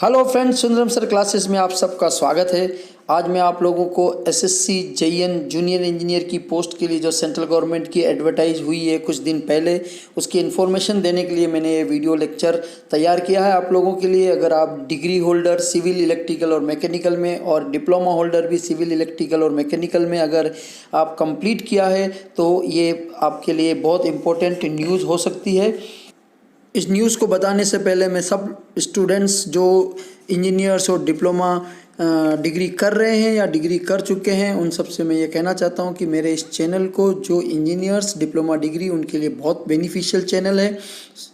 Hello friends, Sundaram sir classes में आप सबका स्वागत है। आज मैं आप लोगों को एसएससी जेईएन जूनियर इंजीनियर की पोस्ट के लिए जो सेंट्रल गवर्नमेंट की एडवर्टाइज हुई है कुछ दिन पहले, उसकी इन्फॉर्मेशन देने के लिए मैंने ये वीडियो लेक्चर तैयार किया है आप लोगों के लिए। अगर आप डिग्री होल्डर सिविल इलेक्ट्रिकल और मैकेनिकल में और डिप्लोमा होल्डर भी सिविल इलेक्ट्रिकल और मैकेनिकल में अगर आप कंप्लीट किया है तो ये आपके लिए बहुत इम्पोर्टेंट न्यूज़ हो सकती है। इस न्यूज़ को बताने से पहले मैं सब स्टूडेंट्स जो इंजीनियर्स और डिप्लोमा डिग्री कर रहे हैं या डिग्री कर चुके हैं उन सब से मैं ये कहना चाहता हूँ कि मेरे इस चैनल को जो इंजीनियर्स डिप्लोमा डिग्री उनके लिए बहुत बेनिफिशियल चैनल है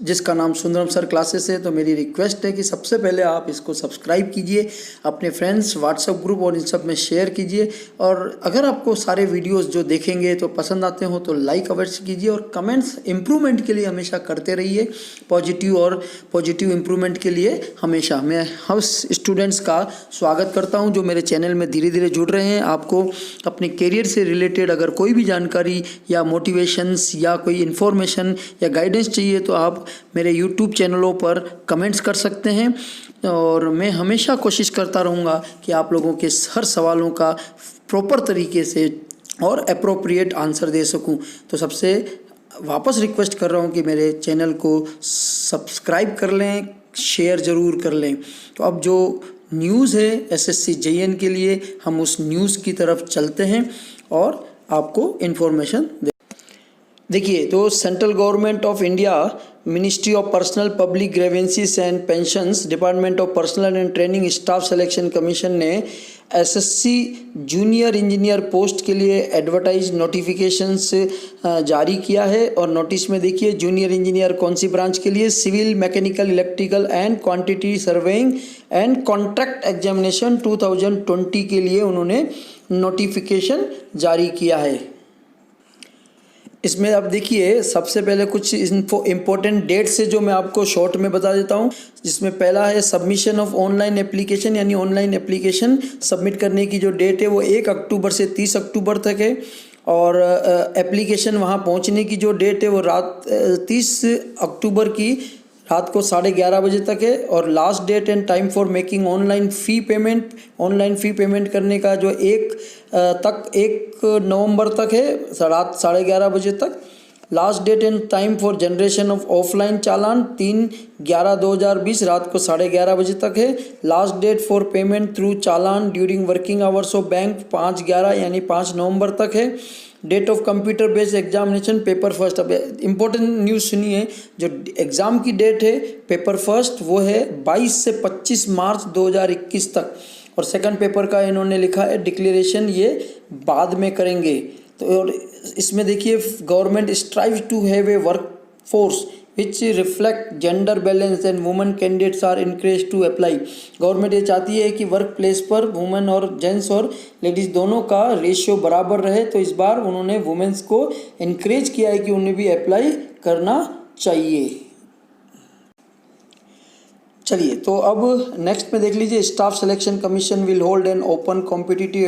जिसका नाम सुंदरम सर क्लासेस है। तो मेरी रिक्वेस्ट है कि सबसे पहले आप इसको सब्सक्राइब कीजिए, अपने फ्रेंड्स व्हाट्सएप ग्रुप और इन सब में शेयर कीजिए, और अगर आपको सारे वीडियोस जो देखेंगे तो पसंद आते हो तो लाइक अवश्य कीजिए और कमेंट्स इम्प्रूवमेंट के लिए हमेशा करते रहिए। पॉजिटिव इम्प्रूवमेंट के लिए हमेशा मैं हर स्टूडेंट्स का स्वागत करता हूं जो मेरे चैनल में धीरे धीरे जुड़ रहे हैं। आपको अपने करियर से रिलेटेड अगर कोई भी जानकारी या मोटिवेशंस या कोई इन्फॉर्मेशन या गाइडेंस चाहिए तो आप मेरे यूट्यूब चैनलों पर कमेंट्स कर सकते हैं, और मैं हमेशा कोशिश करता रहूँगा कि आप लोगों के हर सवालों का प्रॉपर तरीके से और अप्रोप्रिएट आंसर दे सकूं। तो सबसे वापस रिक्वेस्ट कर रहा हूं कि मेरे चैनल को सब्सक्राइब कर लें, शेयर ज़रूर कर लें। तो अब जो न्यूज़ है एसएससी जेईएन के लिए, हम उस न्यूज़ की तरफ चलते हैं और आपको इन्फॉर्मेशन देखिए। तो central government of India, ministry of personnel public grievances and pensions, department of personal and training staff selection commission ने एसएससी जूनियर इंजीनियर पोस्ट के लिए एडवर्टाइज नोटिफिकेशंस जारी किया है। और नोटिस में देखिए जूनियर इंजीनियर कौन सी ब्रांच के लिए, civil, mechanical, electrical and quantity surveying and contract examination 2020 के लिए उन्होंने नोटिफिकेशन जारी किया है। इसमें अब देखिए सबसे पहले कुछ इम्पोर्टेंट डेट्स है जो मैं आपको शॉर्ट में बता देता हूँ, जिसमें पहला है सबमिशन ऑफ ऑनलाइन एप्लीकेशन, यानी ऑनलाइन एप्लीकेशन सबमिट करने की जो डेट है वो 1 अक्टूबर से 30 अक्टूबर तक है। और एप्लीकेशन वहाँ पहुँचने की जो डेट है वो 30 अक्टूबर की रात को 11:30 बजे तक है। और last date and time for making online fee payment करने का जो 1 नवंबर तक है, रात 11:30 बजे तक। Last date and time for generation of offline challan 3/11/2020 रात को 11:30 बजे तक है। Last date for payment through challan during working hours of bank 5/11 यानी 5 नवंबर तक है। Date of computer based examination paper first. अब इम्पोर्टेंट न्यूज़ सुनिए, जो एग्ज़ाम की डेट है पेपर फर्स्ट वो है 22 से 25 मार्च 2021 तक। और सेकंड पेपर का इन्होंने लिखा है डिक्लेरेशन ये बाद में करेंगे। तो और इसमें देखिए government strives to have a work force which reflect gender balance and women candidates are encourage to apply. Government ये चाहती है कि वर्क प्लेस पर वुमेन और जेंट्स और लेडीज़ दोनों का रेशियो बराबर रहे, तो इस बार उन्होंने वुमेन्स को इनकरेज किया है कि उन्हें भी अप्लाई करना चाहिए। चलिए, तो अब नेक्स्ट में देख लीजिए, staff selection commission will hold an open competitive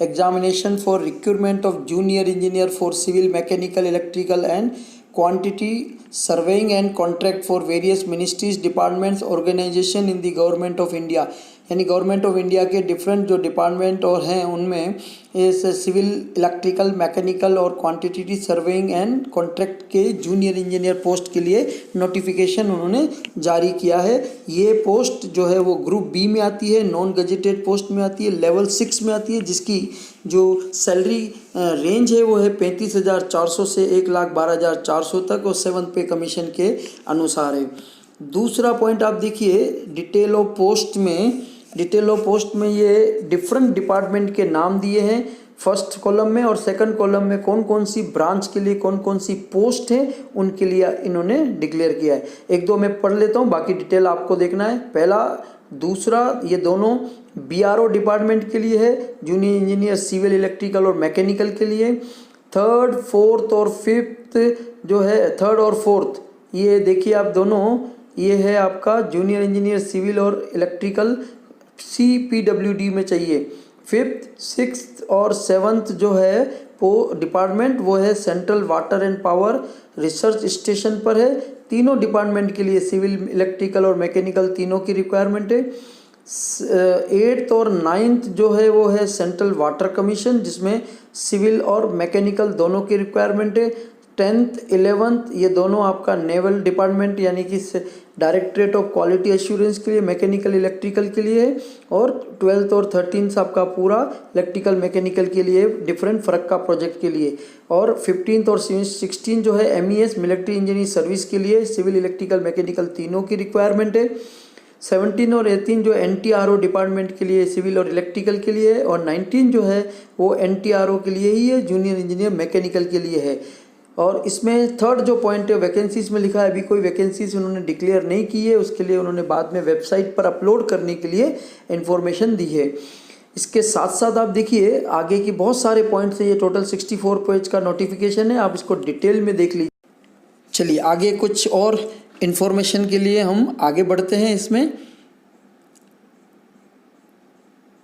examination for recruitment of junior engineer for civil, mechanical, electrical and quantity surveying and contract for various ministries, departments, organisation in the government of India. यानी government of India के different जो department और हैं उनमें इस civil, electrical, mechanical और quantity surveying and contract के junior engineer post के लिए नोटिफिकेशन उन्होंने जारी किया है। ये पोस्ट जो है वो ग्रुप बी में आती है, नॉन गजेटेड पोस्ट में आती है, लेवल 6 में आती है, जिसकी जो सैलरी रेंज है वो है 35,400 से 1,12,400 तक, और 7th पे कमीशन के अनुसार है। दूसरा पॉइंट आप देखिए, डिटेल ऑफ पोस्ट में ये डिफरेंट डिपार्टमेंट के नाम दिए हैं फर्स्ट कॉलम में, और सेकंड कॉलम में कौन कौन सी ब्रांच के लिए कौन कौन सी पोस्ट है उनके लिए इन्होंने डिक्लेयर किया है। एक दो मैं पढ़ लेता हूँ, बाकी डिटेल आपको देखना है। पहला, दूसरा, ये दोनों बीआरओ डिपार्टमेंट के लिए है, जूनियर इंजीनियर सिविल, इलेक्ट्रिकल और मैकेनिकल के लिए। थर्ड, फोर्थ और फिफ्थ जो है, थर्ड और फोर्थ ये देखिए आप दोनों, ये है आपका जूनियर इंजीनियर सिविल और इलेक्ट्रिकल CPWD में चाहिए। 5th, 6th और 7th जो है डिपार्टमेंट वो है central water and power research station पर है, तीनों डिपार्टमेंट के लिए सिविल, इलेक्ट्रिकल और मैकेनिकल तीनों की रिक्वायरमेंट है। 8th और 9th जो है वो है सेंट्रल वाटर कमीशन, जिसमें सिविल और मैकेनिकल दोनों की रिक्वायरमेंट है। 10th 11th ये दोनों आपका नेवल डिपार्टमेंट यानी कि डायरेक्टरेट ऑफ क्वालिटी एश्योरेंस के लिए, मैकेनिकल इलेक्ट्रिकल के लिए है। और 12th और 13th आपका पूरा इलेक्ट्रिकल मैकेनिकल के लिए, डिफरेंट फरक्का प्रोजेक्ट के लिए। और 15th और 16 जो है MES मिलिट्री इंजीनियरिंग सर्विस के लिए, सिविल, इलेक्ट्रिकल, मैकेनिकल तीनों की रिक्वायरमेंट है। 17 और 18 जो NTRO डिपार्टमेंट के लिए, सिविल और इलेक्ट्रिकल के लिए है। और 19 जो है वो NTRO के लिए ही है, जूनियर इंजीनियर मैकेनिकल के लिए है। और इसमें थर्ड जो पॉइंट है वैकेंसीज में लिखा है, अभी कोई वैकेंसीज उन्होंने डिक्लेयर नहीं की है, उसके लिए उन्होंने बाद में वेबसाइट पर अपलोड करने के लिए इन्फॉर्मेशन दी है। इसके साथ साथ आप देखिए आगे की बहुत सारे पॉइंट्स हैं, ये टोटल 64 पेज का नोटिफिकेशन है, आप इसको डिटेल में देख लीजिए। चलिए आगे कुछ और इन्फॉर्मेशन के लिए हम आगे बढ़ते हैं।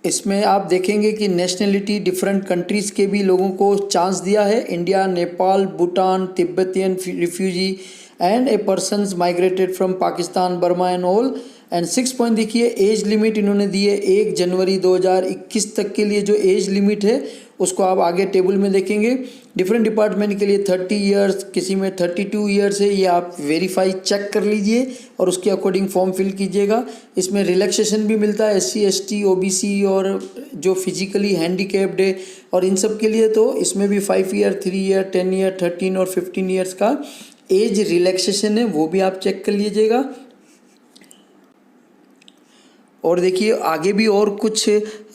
इसमें आप देखेंगे कि नेशनलिटी डिफरेंट कंट्रीज़ के भी लोगों को चांस दिया है। India, Nepal, Bhutan, Tibetan refugee and A persons migrated from Pakistan, Burma and all. And 6 point देखिए, एज लिमिट इन्होंने दी है 1 जनवरी 2021 तक के लिए जो एज लिमिट है उसको आप आगे टेबल में देखेंगे। डिफरेंट डिपार्टमेंट के लिए 30 इयर्स, किसी में 32 इयर्स है, ये आप वेरीफाई चेक कर लीजिए और उसके अकॉर्डिंग फॉर्म फिल कीजिएगा। इसमें रिलैक्सेशन भी मिलता है SC, ST, OBC और जो फिजिकली हैंडीकैप्ड है और इन सब के लिए। तो इसमें भी 5 ईयर, 3 ईयर, 10 ईयर, 13 और 15 ईयर्स का एज रिलैक्सेशन है, वो भी आप चेक कर लीजिएगा। और देखिए आगे भी और कुछ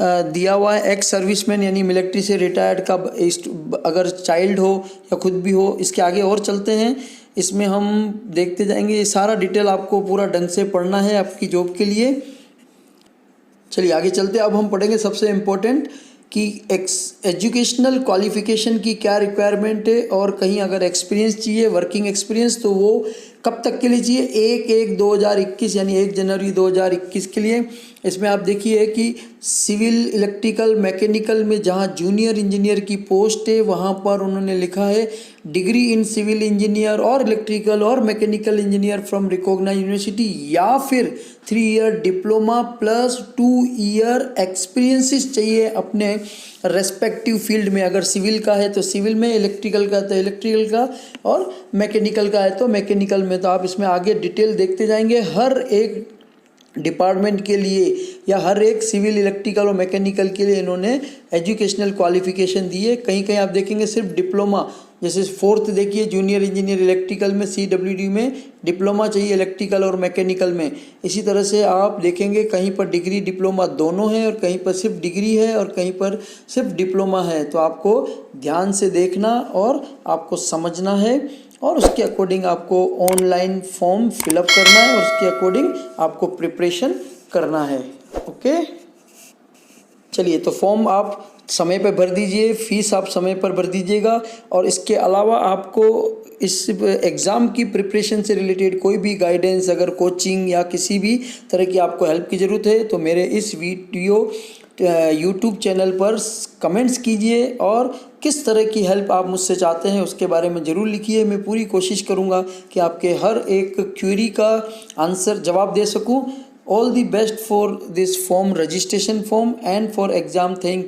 दिया हुआ है। एक्स सर्विसमैन यानी मिलिट्री से रिटायर्ड का अगर चाइल्ड हो या खुद भी हो, इसके आगे और चलते हैं। इसमें हम देखते जाएंगे, ये सारा डिटेल आपको पूरा ढंग से पढ़ना है आपकी जॉब के लिए। चलिए आगे चलते हैं। अब हम पढ़ेंगे सबसे इम्पोर्टेंट कि एजुकेशनल क्वालिफिकेशन की क्या रिक्वायरमेंट है, और कहीं अगर एक्सपीरियंस चाहिए, वर्किंग एक्सपीरियंस, तो वो कब तक के लिए चाहिए। 1/1/2021 यानी 1 जनवरी 2021 के लिए। इसमें आप देखिए कि सिविल, इलेक्ट्रिकल, मैकेनिकल में जहाँ जूनियर इंजीनियर की पोस्ट है वहाँ पर उन्होंने लिखा है डिग्री इन सिविल इंजीनियर और इलेक्ट्रिकल और mechanical engineer from recognised university, या फिर 3 year diploma plus 2 year experiences चाहिए अपने रेस्पेक्टिव फील्ड में। अगर सिविल का है तो सिविल में, इलेक्ट्रिकल का तो इलेक्ट्रिकल का, और मैकेनिकल का है तो मैकेनिकल में। तो आप इसमें आगे डिटेल देखते जाएंगे। हर एक डिपार्टमेंट के लिए या हर एक सिविल, इलेक्ट्रिकल और मैकेनिकल के लिए इन्होंने एजुकेशनल क्वालिफिकेशन दी है। कहीं कहीं आप देखेंगे सिर्फ डिप्लोमा, जैसे 4th देखिए जूनियर इंजीनियर इलेक्ट्रिकल में, CWD में डिप्लोमा चाहिए इलेक्ट्रिकल और मैकेनिकल में। इसी तरह से आप देखेंगे कहीं पर डिग्री डिप्लोमा दोनों है, और कहीं पर सिर्फ डिग्री है और कहीं पर सिर्फ डिप्लोमा है। तो आपको ध्यान से देखना और आपको समझना है, और उसके अकॉर्डिंग आपको ऑनलाइन फॉर्म फिलअप करना है और उसके अकॉर्डिंग आपको प्रिपरेशन करना है। ओके, चलिए तो फॉर्म आप समय पर भर दीजिए, फीस आप समय पर भर दीजिएगा। और इसके अलावा आपको इस एग्ज़ाम की प्रिपरेशन से रिलेटेड कोई भी गाइडेंस, अगर कोचिंग या किसी भी तरह की आपको हेल्प की ज़रूरत है तो मेरे इस वीडियो यूट्यूब चैनल पर कमेंट्स कीजिए, और किस तरह की हेल्प आप मुझसे चाहते हैं उसके बारे में ज़रूर लिखिए। मैं पूरी कोशिश करूँगा कि आपके हर एक क्वेरी का आंसर जवाब दे सकूँ। All the best for this form, registration form and for exam. Thank